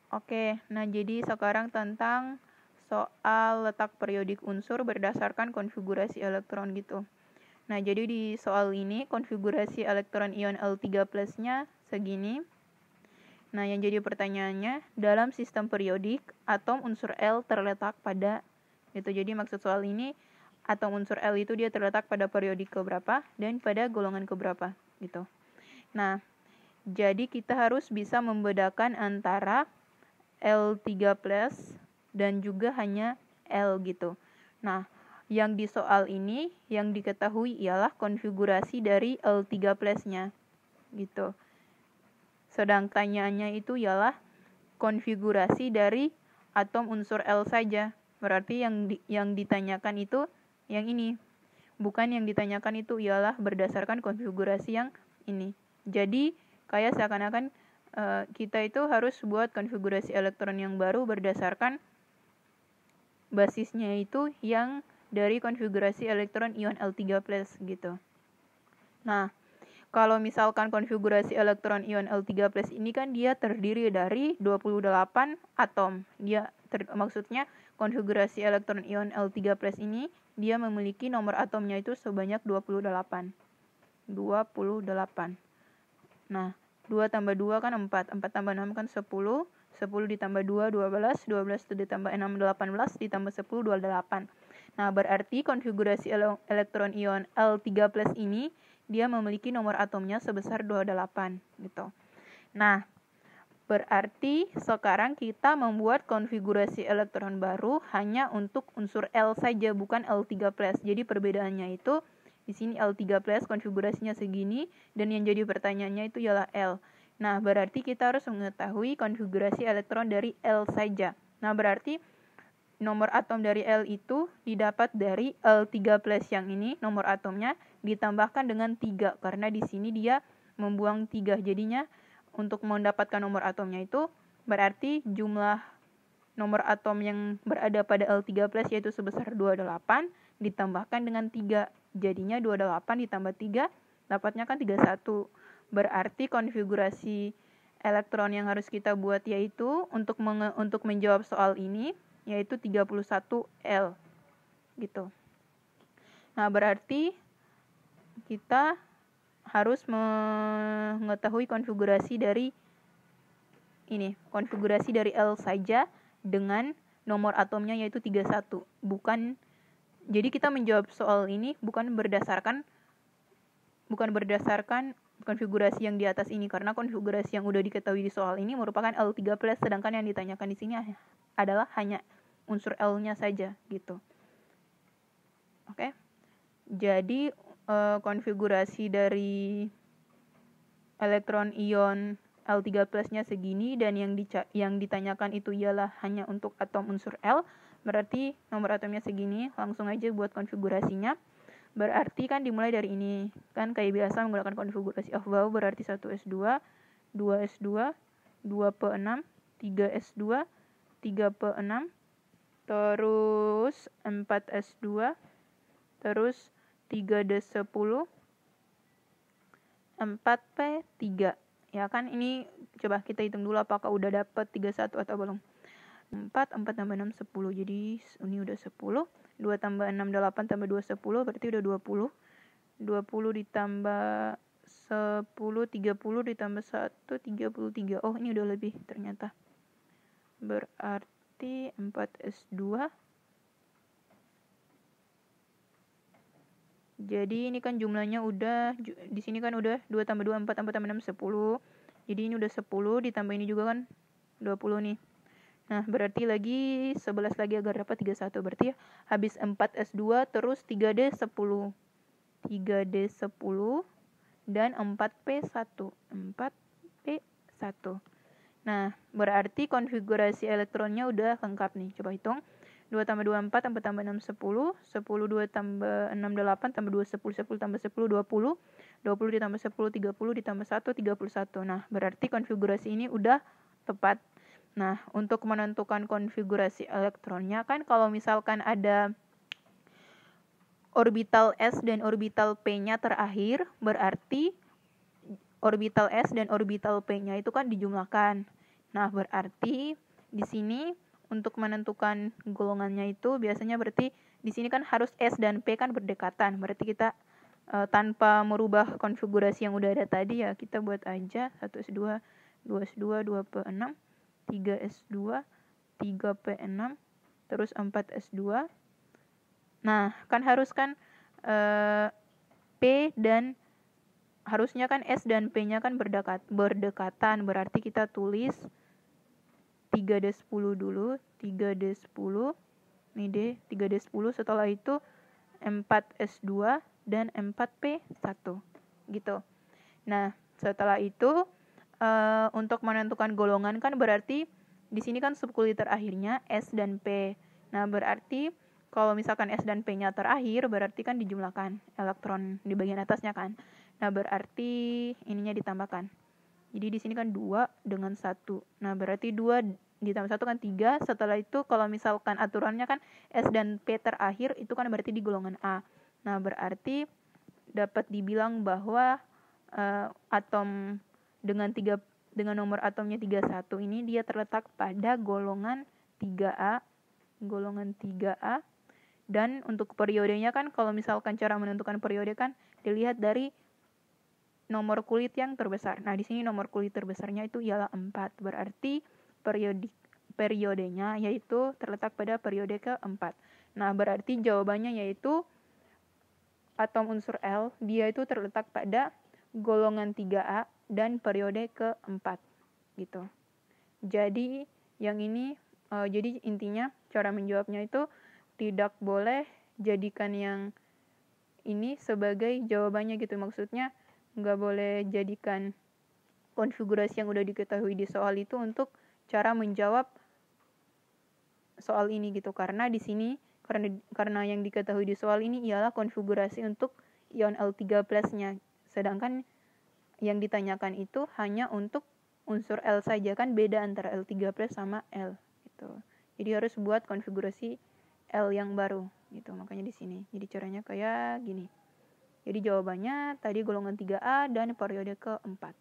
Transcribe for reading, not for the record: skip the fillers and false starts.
Oke, nah jadi sekarang tentang soal letak periodik unsur berdasarkan konfigurasi elektron gitu. Nah, jadi di soal ini konfigurasi elektron ion L3+-nya segini. Nah, yang jadi pertanyaannya, dalam sistem periodik, atom unsur L terletak pada, gitu. Jadi maksud soal ini, atom unsur L itu dia terletak pada periodik keberapa dan pada golongan keberapa, gitu. Nah, jadi kita harus bisa membedakan antara L3+ dan juga hanya L gitu. Nah, yang di soal ini yang diketahui ialah konfigurasi dari L3+-nya gitu. Sedangkannya itu ialah konfigurasi dari atom unsur L saja. Berarti yang ditanyakan itu yang ini. Bukan yang ditanyakan itu ialah berdasarkan konfigurasi yang ini. Jadi kayak seakan-akan kita itu harus buat konfigurasi elektron yang baru berdasarkan basisnya itu yang dari konfigurasi elektron ion L3+ gitu. Nah, kalau misalkan konfigurasi elektron ion L3+ ini kan dia terdiri dari 28 atom. Maksudnya konfigurasi elektron ion L3+ ini dia memiliki nomor atomnya itu sebanyak 28. Nah, 2 tambah 2 kan 4, 4 tambah 6 kan 10, 10 ditambah 2, 12, 12 ditambah 6, 18, ditambah 10, 28. Nah, berarti konfigurasi elektron ion L3+ ini, dia memiliki nomor atomnya sebesar 28, gitu. Nah, berarti sekarang kita membuat konfigurasi elektron baru hanya untuk unsur L saja, bukan L3+. Jadi perbedaannya itu, di sini L3+ konfigurasinya segini, dan yang jadi pertanyaannya itu ialah L. Nah, berarti kita harus mengetahui konfigurasi elektron dari L saja. Nah, berarti nomor atom dari L itu didapat dari L3+ yang ini, nomor atomnya, ditambahkan dengan 3, karena di sini dia membuang 3, jadinya untuk mendapatkan nomor atomnya itu, berarti jumlah nomor atom yang berada pada L3+ yaitu sebesar 28, ditambahkan dengan 3, jadinya 28 ditambah 3, dapatnya kan 31. Berarti konfigurasi elektron yang harus kita buat yaitu untuk menjawab soal ini yaitu 31L gitu. Nah, berarti kita harus mengetahui konfigurasi dari ini, konfigurasi dari L saja dengan nomor atomnya yaitu 31. Jadi kita menjawab soal ini bukan berdasarkan konfigurasi yang di atas ini, karena konfigurasi yang udah diketahui di soal ini merupakan L3+, sedangkan yang ditanyakan di sini adalah hanya unsur L-nya saja gitu. Oke. Jadi konfigurasi dari elektron ion L3+-nya segini, dan yang ditanyakan itu ialah hanya untuk atom unsur L, berarti nomor atomnya segini. Langsung aja buat konfigurasinya. Berarti kan dimulai dari ini. Kan kayak biasa menggunakan konfigurasi Aufbau, berarti 1s2, 2s2, 2p6, 3s2, 3p6, terus 4s2, terus 3d10, 4p3. Ya kan, ini coba kita hitung dulu apakah udah dapat 31 atau belum. 4 tambah 6, 10. Jadi ini udah 10. 2 tambah 6, 8 tambah 2, 10. Berarti udah 20. 20 ditambah 10, 30 ditambah 1, 33. Oh, ini udah lebih ternyata. Berarti 4s2. Jadi ini kan jumlahnya udah, di sini kan udah 2 tambah 2, 4 tambah 6, 10. Jadi ini udah 10, ditambah ini juga kan 20 nih. Nah, berarti lagi 11 lagi agar dapat 31. Berarti habis 4s2 terus 3d10. 3d10 dan 4p1. 4p1. Nah, berarti konfigurasi elektronnya udah lengkap nih. Coba hitung. 2 tambah 2, 4, 4 tambah 6, 10. 10, 2 tambah 6, 8, tambah 2, 10. 10 tambah 10, 20. 20 ditambah 10, 30. Ditambah 1, 31. Nah, berarti konfigurasi ini udah tepat. Nah, untuk menentukan konfigurasi elektronnya kan kalau misalkan ada orbital S dan orbital P-nya terakhir, berarti orbital S dan orbital P-nya itu kan dijumlahkan. Nah, berarti di sini untuk menentukan golongannya itu biasanya berarti di sini kan harus S dan P kan berdekatan. Berarti kita tanpa merubah konfigurasi yang udah ada tadi ya, kita buat aja 1S2, 2S2, 2P6, 3S2, 3P6, terus 4S2. Nah, kan harus kan P dan harusnya kan S dan P-nya kan berdekatan. Berarti kita tulis 3D10 dulu, 3D10. Ini D, 3D10. Setelah itu 4S2 dan 4P1 gitu. Nah, setelah itu untuk menentukan golongan kan berarti di sini kan subkuli terakhirnya S dan P. Nah, berarti kalau misalkan S dan P-nya terakhir berarti kan dijumlahkan elektron di bagian atasnya kan. Nah, berarti ininya ditambahkan. Jadi di sini kan 2 dengan 1. Nah, berarti 2 ditambah 1 kan 3. Setelah itu kalau misalkan aturannya kan S dan P terakhir itu kan berarti di golongan A. Nah, berarti dapat dibilang bahwa atom dengan nomor atomnya 31 ini dia terletak pada golongan 3A. Golongan 3A. Dan untuk periodenya kan kalau misalkan cara menentukan periode kan dilihat dari nomor kulit yang terbesar. Nah, di sini nomor kulit terbesarnya itu ialah 4. Berarti periodenya yaitu terletak pada periode keempat. Nah, berarti jawabannya yaitu atom unsur L, dia itu terletak pada golongan 3A dan periode keempat. Gitu. Jadi, yang ini, jadi intinya cara menjawabnya itu tidak boleh jadikan yang ini sebagai jawabannya gitu. Maksudnya nggak boleh jadikan konfigurasi yang udah diketahui di soal itu untuk cara menjawab soal ini gitu. Karena di sini karena yang diketahui di soal ini ialah konfigurasi untuk ion L3+-nya. Sedangkan yang ditanyakan itu hanya untuk unsur L saja, kan beda antara L3+ sama L gitu. Jadi harus buat konfigurasi L yang baru gitu. Makanya di sini. Jadi caranya kayak gini. Jadi jawabannya tadi golongan 3A dan periode keempat.